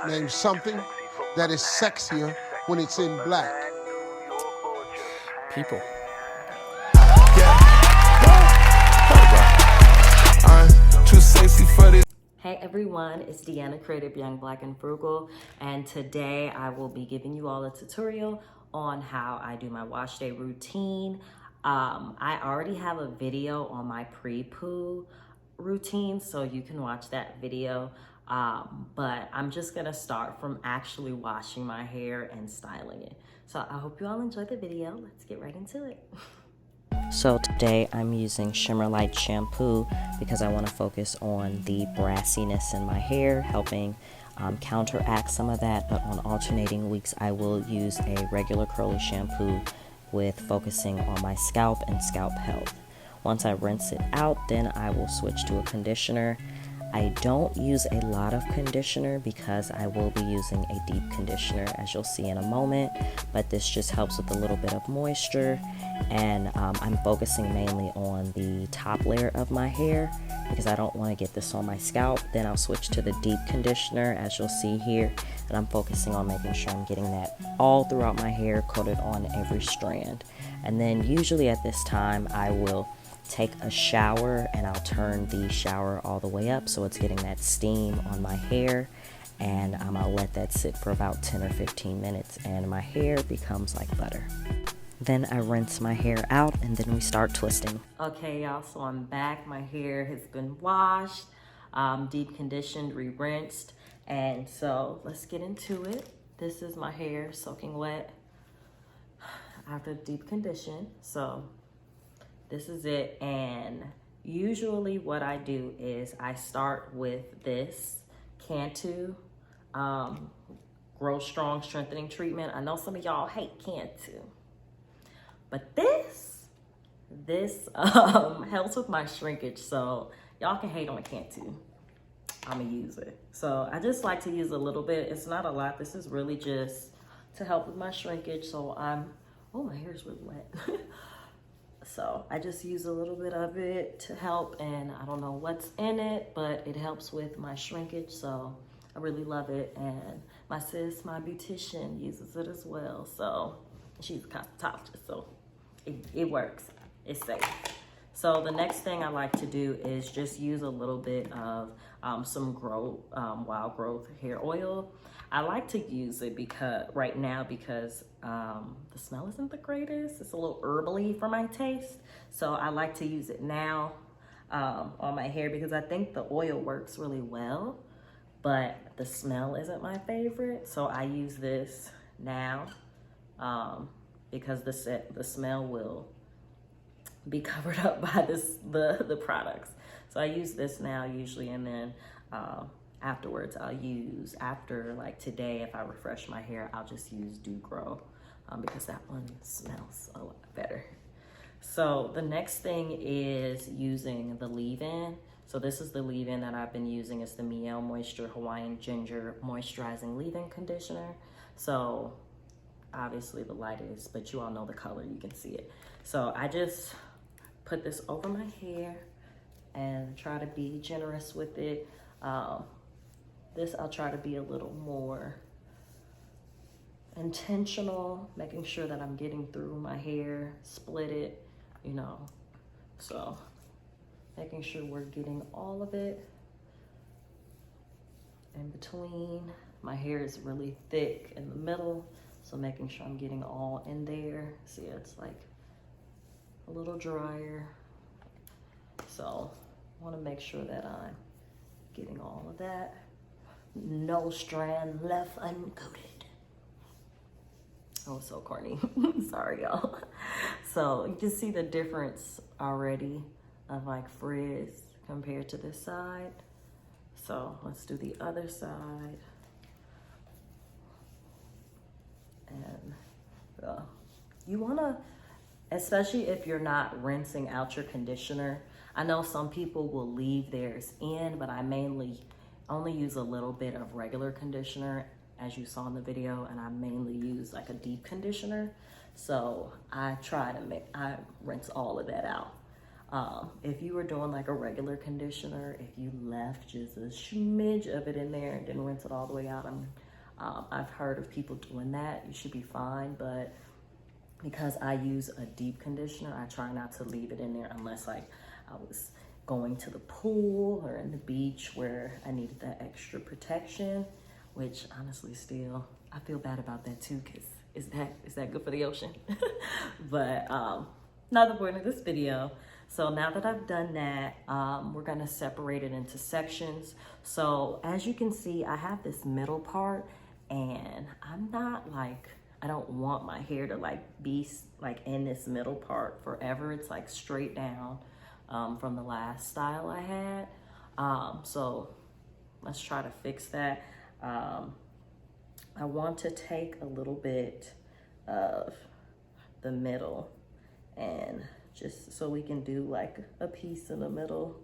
Name something that is sexier when it's in black. People. I'm too sexy for this. Hey everyone, it's Deanna, Creative Young Black and Frugal, and today I will be giving you all a tutorial on how I do my wash day routine. I already have a video on my pre-poo routine, so you can watch that video, but I'm just gonna start from actually washing my hair and styling it. So I hope you all enjoy the video. Let's get right into it. So today I'm using Shimmer Light shampoo because I want to focus on the brassiness in my hair, helping counteract some of that. But on alternating weeks, I will use a regular curly shampoo with focusing on my scalp and scalp health. Once I rinse it out, then I will switch to a conditioner. I don't use a lot of conditioner because I will be using a deep conditioner, as you'll see in a moment, but this just helps with a little bit of moisture, and I'm focusing mainly on the top layer of my hair because I don't want to get this on my scalp. Then I'll switch to the deep conditioner, as you'll see here, and I'm focusing on making sure I'm getting that all throughout my hair, coated on every strand. And then usually at this time I will take a shower and I'll turn the shower all the way up so it's getting that steam on my hair, and I'll let that sit for about 10 or 15 minutes and my hair becomes like butter. Then I rinse my hair out and then we start twisting. Okay y'all, so I'm back. My hair has been washed, deep conditioned, re-rinsed, and so let's get into it. This is my hair soaking wet after deep condition. So this is it, and usually what I do is I start with this Cantu Grow Strong Strengthening Treatment. I know some of y'all hate Cantu, but this helps with my shrinkage, so y'all can hate on Cantu. I'ma use it. So I just like to use a little bit. It's not a lot. This is really just to help with my shrinkage. So oh, my hair's really wet. So I just use a little bit of it to help, and I don't know what's in it, but it helps with my shrinkage, so I really love it. And my sis, my beautician, uses it as well. So she's a cosmetologist, so it works. It's safe. So the next thing I like to do is just use a little bit of some wild growth hair oil. I like to use it right now because the smell isn't the greatest. It's a little herbally for my taste. So I like to use it now on my hair because I think the oil works really well, but the smell isn't my favorite. So I use this now because the smell will be covered up by the products. So I use this now usually, and then afterwards after like today, if I refresh my hair, I'll just use Dew Grow because that one smells a lot better. So the next thing is using the leave-in. So this is the leave-in that I've been using. It's the Meow Hawaiian Ginger Moisturizing Leave-In Conditioner. So obviously the light is, but you all know the color, you can see it. So I just put this over my hair and try to be generous with it. This I'll try to be a little more intentional, making sure that I'm getting through my hair, split it, you know. So making sure we're getting all of it in between. My hair is really thick in the middle, so making sure I'm getting all in there. See, it's like a little drier. So I want to make sure that I'm getting all of that. No strand left uncoated. Oh, so corny. Sorry, y'all. So you can see the difference already of like frizz compared to this side. So let's do the other side. And you want to, especially if you're not rinsing out your conditioner. I know some people will leave theirs in, but I mainly only use a little bit of regular conditioner, as you saw in the video, and I mainly use like a deep conditioner. So I rinse all of that out. If you were doing like a regular conditioner, if you left just a smidge of it in there and didn't rinse it all the way out, I've heard of people doing that. You should be fine, but because I use a deep conditioner, I try not to leave it in there unless like I was going to the pool or in the beach where I needed that extra protection, which honestly still, I feel bad about that too, because is that good for the ocean? But not the point of this video. So now that I've done that, we're gonna separate it into sections. So as you can see, I have this middle part, and I'm not like, I don't want my hair to like be like in this middle part forever. It's like straight down from the last style I had. So let's try to fix that. I want to take a little bit of the middle, and just so we can do like a piece in the middle,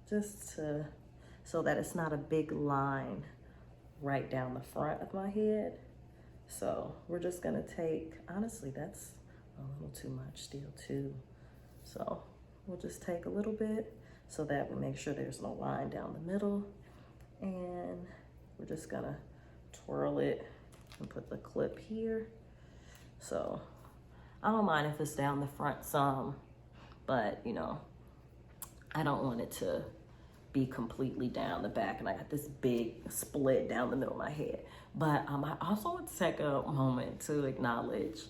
so that it's not a big line right down the front of my head. So we're just gonna take, honestly, that's a little too much still too. So we'll just take a little bit so that we make sure there's no line down the middle. And we're just gonna twirl it and put the clip here. So I don't mind if it's down the front some, but you know, I don't want it to be completely down the back and I got this big split down the middle of my head. But I also want to take a moment to acknowledge,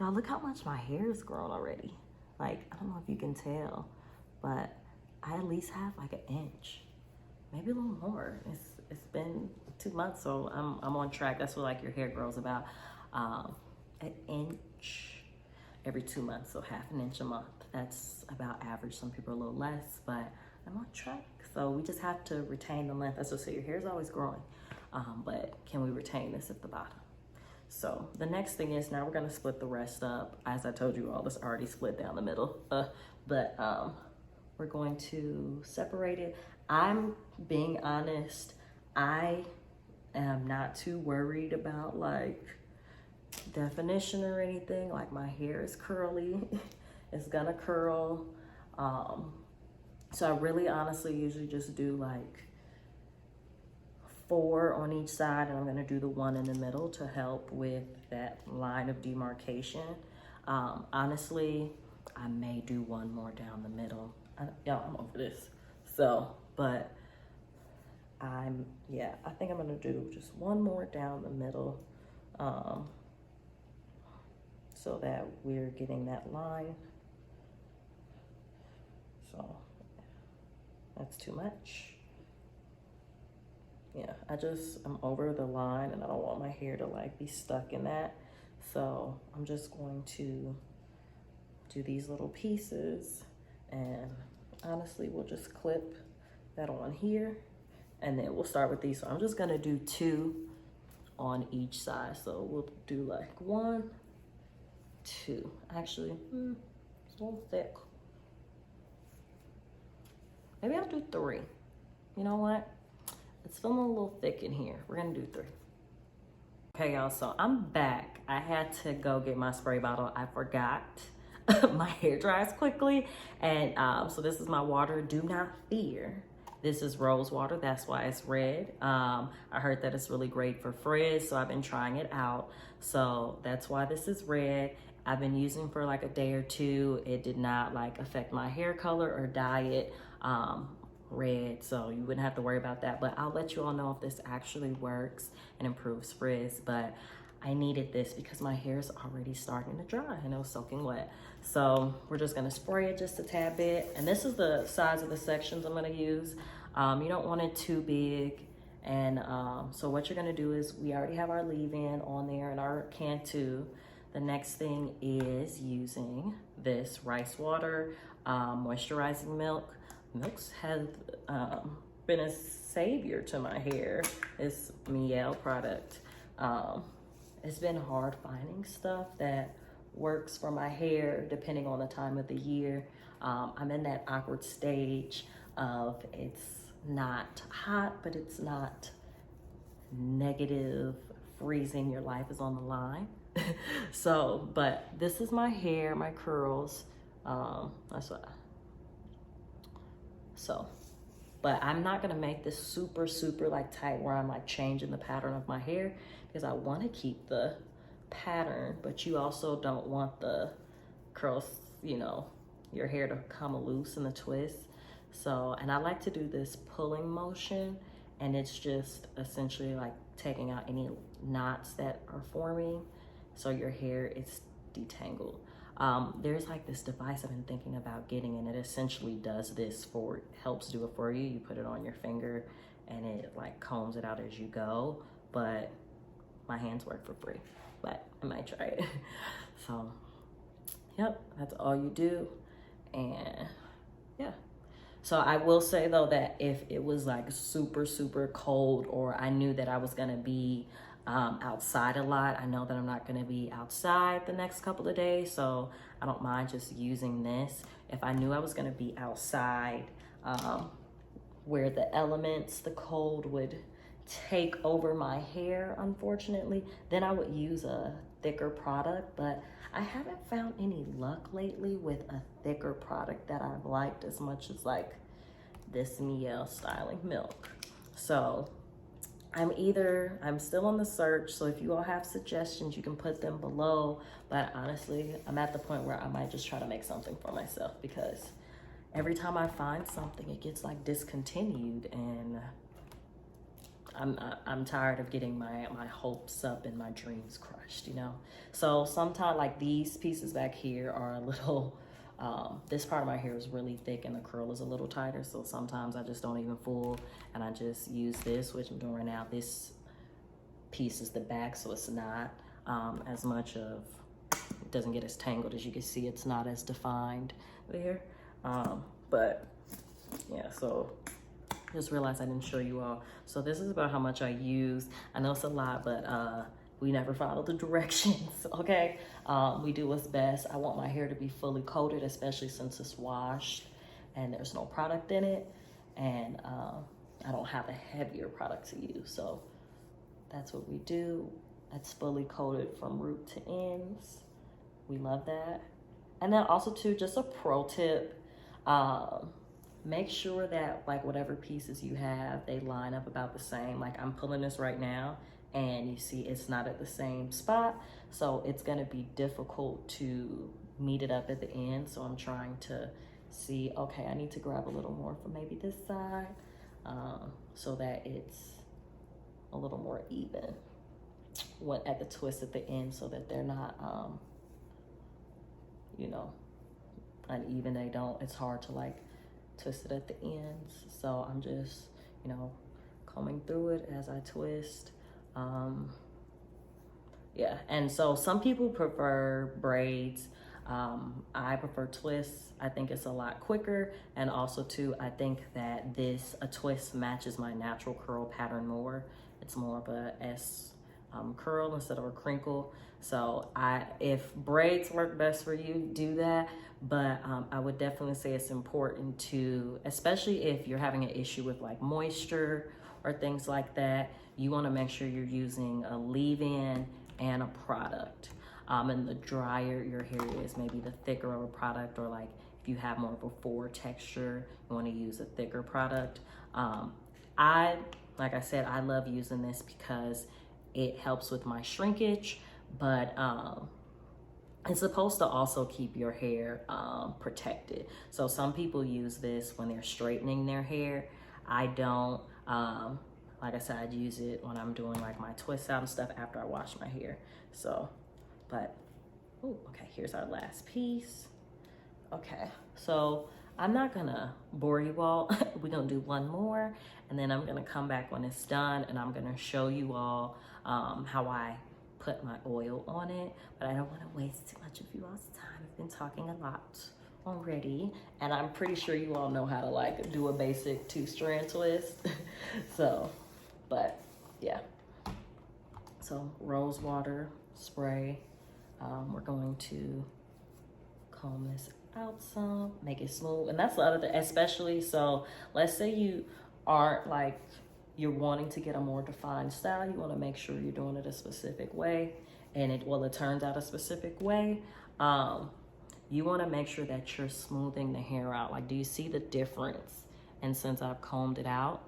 y'all, look how much my hair has grown already. Like, I don't know if you can tell, but I at least have like an inch, maybe a little more. It's been 2 months, so I'm on track. That's what like your hair grows about an inch every 2 months, so half an inch a month. That's about average. Some people are a little less, but I'm on track. So we just have to retain the length. That's what I say, your hair is always growing, but can we retain this at the bottom? So the next thing is, now we're gonna split the rest up. As I told you all, this already split down the middle, but we're going to separate it. I'm being honest, I am not too worried about like definition or anything. Like, my hair is curly, it's gonna curl. So I really honestly usually just do like 4 on each side, and I'm gonna do the 1 in the middle to help with that line of demarcation. Honestly, I may do 1 more down the middle. Y'all, I'm over this. So, but I think I'm gonna do just 1 more down the middle, so that we're getting that line. So that's too much. Yeah, I'm over the line and I don't want my hair to like be stuck in that. So I'm just going to do these little pieces, and honestly, we'll just clip that on here, and then we'll start with these. So I'm just gonna do 2 on each side. So we'll do like 1, 2. Actually, it's a little thick. Maybe I'll do 3. You know what? It's feeling a little thick in here. We're gonna do 3. Okay, y'all, so I'm back. I had to go get my spray bottle. I forgot. My hair dries quickly. And so this is my water. Do not fear. This is rose water. That's why it's red. I heard that it's really great for frizz, so I've been trying it out. So that's why this is red. I've been using for like a day or 2. It did not like affect my hair color or dye it red, so you wouldn't have to worry about that. But I'll let you all know if this actually works and improves frizz. But I needed this because my hair is already starting to dry and it was soaking wet. So we're just gonna spray it just a tad bit. And this is the size of the sections I'm gonna use. You don't want it too big. And so what you're gonna do is, we already have our leave-in on there and our Cantu. The next thing is using this rice water, moisturizing milk. Milks have been a savior to my hair. It's Meow product. It's been hard finding stuff that works for my hair depending on the time of the year. I'm in that awkward stage of, it's not hot, but it's not negative, freezing, your life is on the line. So, but this is my hair, my curls. That's what. So, but I'm not gonna make this super, super like tight where I'm like changing the pattern of my hair, because I want to keep the pattern, but you also don't want the curls, you know, your hair to come loose in the twist. So, and I like to do this pulling motion, and it's just essentially like taking out any knots that are forming so your hair is detangled. There's like this device I've been thinking about getting, and it essentially does this for, helps do it for you. You put it on your finger and it like combs it out as you go, but my hands work for free, but I might try it. So yep, that's all you do. And yeah, so I will say though that if it was like super, super cold, or I knew that I was gonna be outside a lot, I know that I'm not gonna be outside the next couple of days, so I don't mind just using this. If I knew I was gonna be outside where the elements, the cold would take over my hair, unfortunately, then I would use a thicker product, but I haven't found any luck lately with a thicker product that I've liked as much as like this Meow Styling Milk. So I'm still on the search, so if you all have suggestions, you can put them below, but honestly, I'm at the point where I might just try to make something for myself, because every time I find something, it gets like discontinued, and I'm tired of getting my hopes up and my dreams crushed, you know? So sometimes like these pieces back here are a little, this part of my hair is really thick and the curl is a little tighter. So sometimes I just don't even fool and I just use this, which I'm doing right now. This piece is the back, so it's not as much of, it doesn't get as tangled. As you can see, it's not as defined there. But yeah, so just realized I didn't show you all. So this is about how much I use. I know it's a lot, but we never follow the directions, okay? We do what's best. I want my hair to be fully coated, especially since it's washed and there's no product in it. And I don't have a heavier product to use. So that's what we do. It's fully coated from root to ends. We love that. And then also too, just a pro tip, make sure that like whatever pieces you have, they line up about the same. Like I'm pulling this right now and you see it's not at the same spot. So it's gonna be difficult to meet it up at the end. So I'm trying to see, okay, I need to grab a little more from maybe this side so that it's a little more even at the twist at the end, so that they're not, you know, uneven. It's hard to like twist it at the ends. So I'm just, you know, combing through it as I twist. Yeah, and so some people prefer braids. I prefer twists. I think it's a lot quicker, and also too, I think that a twist matches my natural curl pattern more. It's more of a S curl instead of a crinkle. So if braids work best for you, do that. But I would definitely say it's important to, especially if you're having an issue with like moisture or things like that, you want to make sure you're using a leave-in and a product. And the drier your hair is, maybe the thicker of a product, or like if you have more of a faux texture, you want to use a thicker product. Like I said, I love using this because it helps with my shrinkage, but it's supposed to also keep your hair protected. So some people use this when they're straightening their hair. I don't. Like I said, I'd use it when I'm doing like my twist out and stuff after I wash my hair. So, but, ooh, okay, here's our last piece. Okay, so I'm not gonna bore you all. We're gonna do one more, and then I'm gonna come back when it's done, and I'm gonna show you all how I put my oil on it. But I don't wanna waste too much of you all's time. I've been talking a lot already, and I'm pretty sure you all know how to like do a basic 2-strand twist. So, but yeah. So rose water spray. We're going to comb this out some, make it smooth. And that's the other thing, especially, so let's say you aren't like, you're wanting to get a more defined style, you want to make sure you're doing it a specific way, and it turns out a specific way. you want to make sure that you're smoothing the hair out. Like, do you see the difference? And since I've combed it out,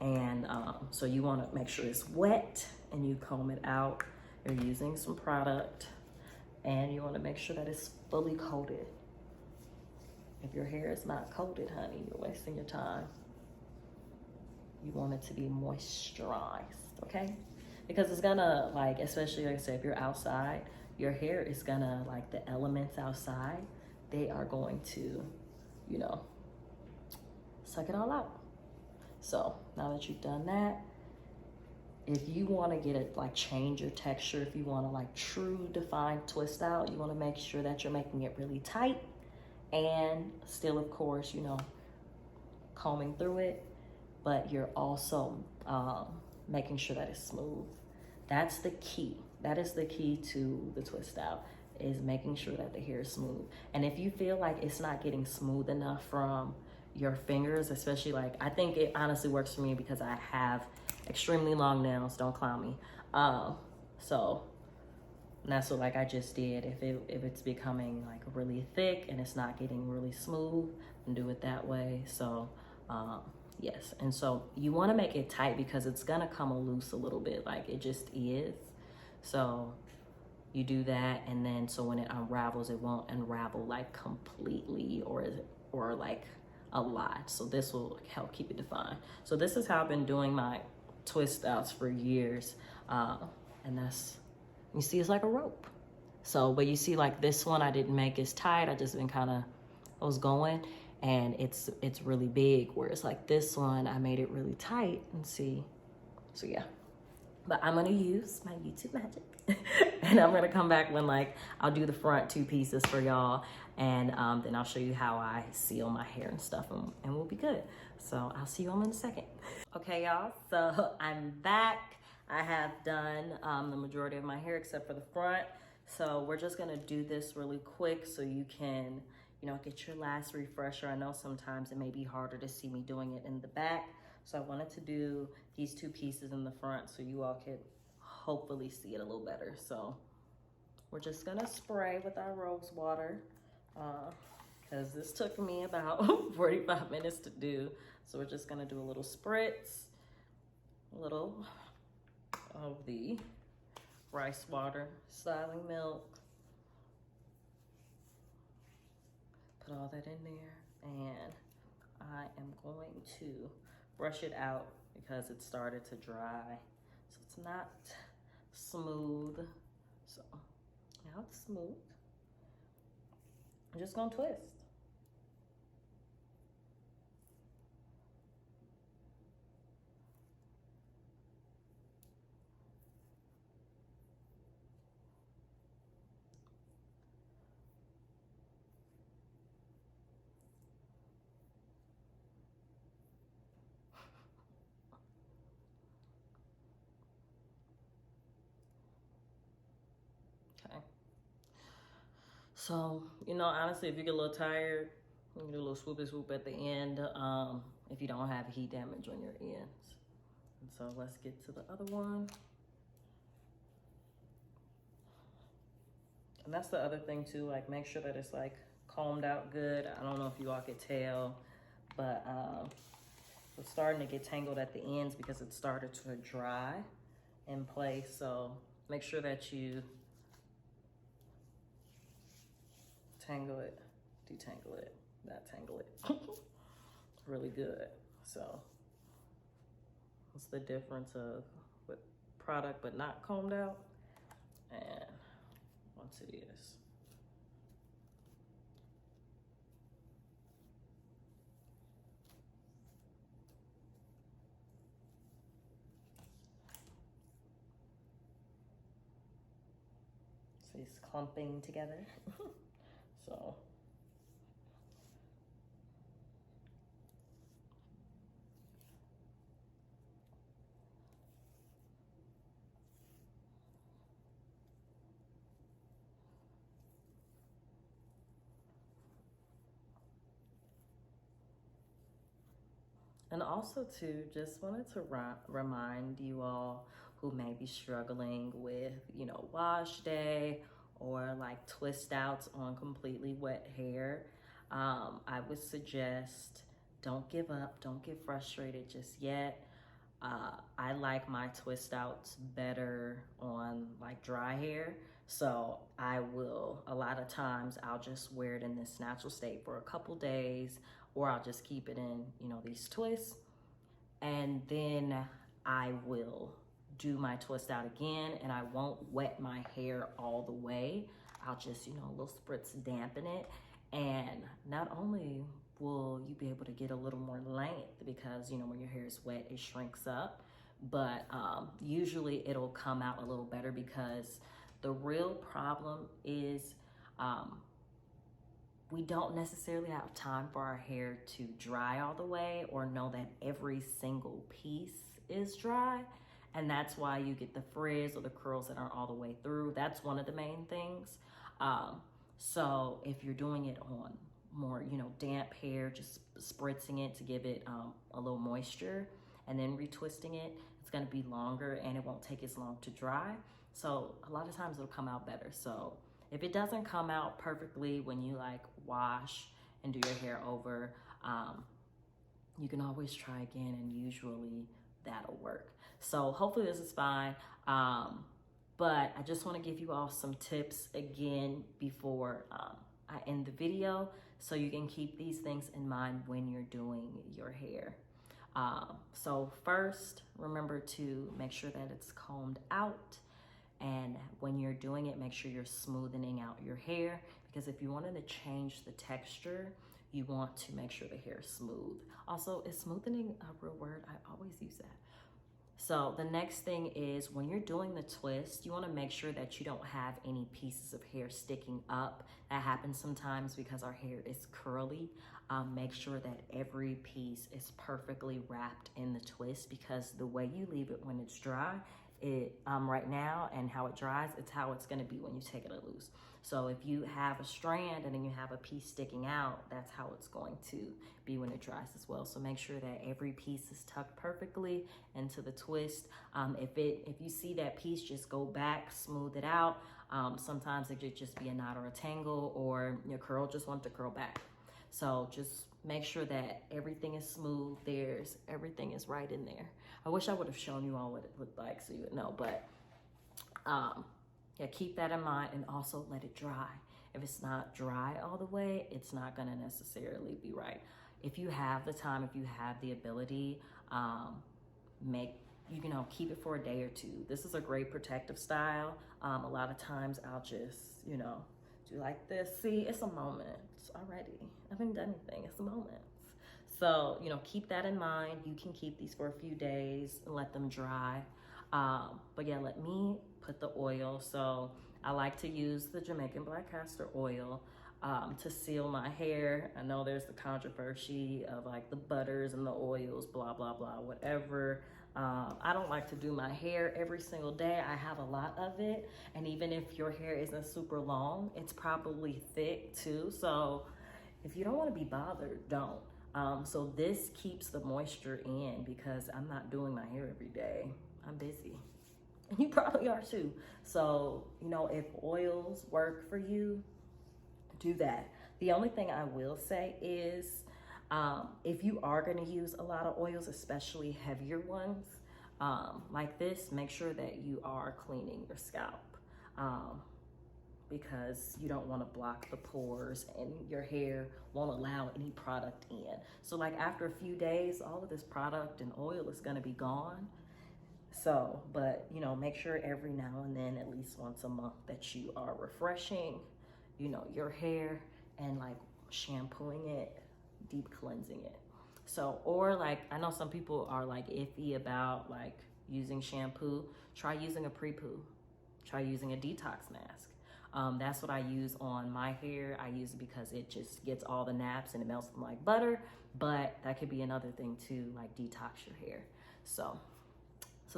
and so you want to make sure it's wet and you comb it out. You're using some product, and you want to make sure that it's fully coated. If your hair is not coated, honey, you're wasting your time. You want it to be moisturized, okay? Because it's gonna, like, especially like I said, if you're outside, your hair is gonna, like, the elements outside, they are going to, you know, suck it all out. So now that you've done that, if you want to get it, like, change your texture, if you want to, like, true defined twist out, you want to make sure that you're making it really tight and still, of course, you know, combing through it, but you're also making sure that it's smooth. That's the key. That is the key to the twist out, is making sure that the hair is smooth. And if you feel like it's not getting smooth enough from your fingers, especially, like, I think it honestly works for me because I have extremely long nails, don't clown me. So that's what, like, I just did. If it's becoming, like, really thick and it's not getting really smooth, then do it that way. So yes, and so you want to make it tight because it's gonna come loose a little bit, like it just is. So you do that, and then so when it unravels, it won't unravel like completely or like a lot. So this will help keep it defined. So this is how I've been doing my twist outs for years, and that's, you see, it's like a rope. So, but you see, like, this one I didn't make as tight. I just been kind of, I was going, and it's really big, whereas like this one I made it really tight. And see, so yeah. But I'm gonna use my YouTube magic and I'm gonna come back when, like, I'll do the front two pieces for y'all, and then I'll show you how I seal my hair and stuff, and we'll be good. So I'll see you all in a second. Okay, y'all, so I'm back. I have done the majority of my hair except for the front. So we're just gonna do this really quick so you can, you know, get your last refresher. I know sometimes it may be harder to see me doing it in the back. So I wanted to do these two pieces in the front so you all could hopefully see it a little better. So we're just gonna spray with our rose water, because this took me about 45 minutes to do. So we're just gonna do a little spritz, a little of the rice water, styling milk. Put all that in there, and I am going to brush it out because it started to dry. So it's not smooth. So now it's smooth. I'm just gonna twist. Okay. So, you know, honestly, if you get a little tired, you can do a little swoopy swoop at the end, if you don't have heat damage on your ends. And so let's get to the other one. And that's the other thing too, like, make sure that it's like combed out good. I don't know if you all could tell, but it's starting to get tangled at the ends because it started to dry in place. So make sure that you tangle it, detangle it, not tangle it. Really good. So what's the difference of with product but not combed out, and once it is. So it's clumping together. So and also too, just wanted to remind you all who may be struggling with, you know, wash day or like twist outs on completely wet hair, I would suggest don't give up, don't get frustrated just yet. I like my twist outs better on like dry hair. So I will, a lot of times I'll just wear it in this natural state for a couple days, or I'll just keep it in, you know, these twists. And then I will do my twist out again, and I won't wet my hair all the way. I'll just, you know, a little spritz dampen it. And not only will you be able to get a little more length because, you know, when your hair is wet, it shrinks up, but usually it'll come out a little better because the real problem is we don't necessarily have time for our hair to dry all the way or know that every single piece is dry. And that's why you get the frizz or the curls that aren't all the way through. That's one of the main things. So if you're doing it on more, you know, damp hair, just spritzing it to give it a little moisture and then retwisting it, it's gonna be longer and it won't take as long to dry. So a lot of times it'll come out better. So if it doesn't come out perfectly when you like wash and do your hair over, you can always try again, and usually that'll work. So hopefully this is fine. But I just want to give you all some tips again before I end the video, so you can keep these things in mind when you're doing your hair. So first, remember to make sure that it's combed out. And when you're doing it, make sure you're smoothing out your hair, because if you wanted to change the texture, you want to make sure the hair is smooth. Also, is smoothening a real word? I always use that. So the next thing is when you're doing the twist, you want to make sure that you don't have any pieces of hair sticking up. That happens sometimes because our hair is curly. Make sure that every piece is perfectly wrapped in the twist, because the way you leave it when it's dry, right now, and how it dries, it's how it's going to be when you take it loose. So if you have a strand and then you have a piece sticking out, that's how it's going to be when it dries as well. So make sure that every piece is tucked perfectly into the twist. If you see that piece, just go back, smooth it out. Sometimes it could just be a knot or a tangle, or your curl just wants to curl back. So just make sure that everything is smooth. Everything is right in there. I wish I would have shown you all what it looked like so you would know, but yeah, keep that in mind, and also let it dry. If it's not dry all the way, it's not gonna necessarily be right. If you have the time, if you have the ability, keep it for a day or two. This is a great protective style. A lot of times I'll just, do like this. See, it's a moment already. I haven't done anything, it's a moment. So, keep that in mind. You can keep these for a few days and let them dry. But yeah, let me put the oil. So I like to use the Jamaican black castor oil to seal my hair. I know there's the controversy of like the butters and the oils, blah, blah, blah, whatever. I don't like to do my hair every single day. I have a lot of it. And even if your hair isn't super long, it's probably thick too. So if you don't want to be bothered, don't. So this keeps the moisture in, because I'm not doing my hair every day. I'm busy. And you probably are too. So, if oils work for you, do that. The only thing I will say is, if you are going to use a lot of oils, especially heavier ones, like this, make sure that you are cleaning your scalp, because you don't want to block the pores and your hair won't allow any product in. So like after a few days, all of this product and oil is going to be gone. So, but make sure every now and then, at least once a month, that you are refreshing, your hair, and like shampooing it, deep cleansing it. So, or like, I know some people are like iffy about like using shampoo. Try using a pre-poo. Try using a detox mask. That's what I use on my hair. I use it because it just gets all the naps and it melts them like butter, but that could be another thing to like detox your hair. So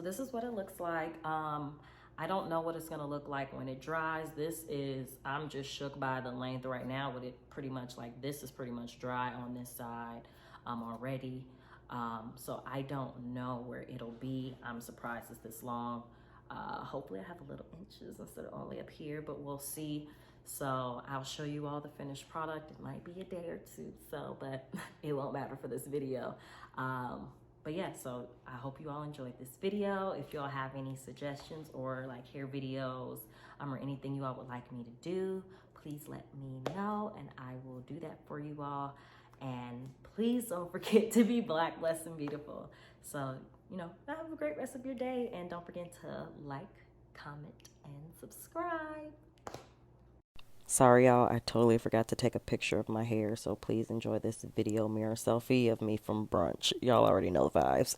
this is what it looks like. I don't know what it's gonna look like when it dries. I'm just shook by the length right now with it pretty much like this is pretty much dry on this side already. So I don't know where it'll be. I'm surprised it's this long. Hopefully I have a little inches instead of only up here, but we'll see. So I'll show you all the finished product. It might be a day or two, so, but it won't matter for this video. But yeah, so I hope you all enjoyed this video. If you all have any suggestions or like hair videos or anything you all would like me to do, please let me know and I will do that for you all. And please don't forget to be Black, blessed, and beautiful. So, you know, have a great rest of your day, and don't forget to like, comment, and subscribe. Sorry, y'all, I totally forgot to take a picture of my hair, so please enjoy this video mirror selfie of me from brunch. Y'all already know the vibes.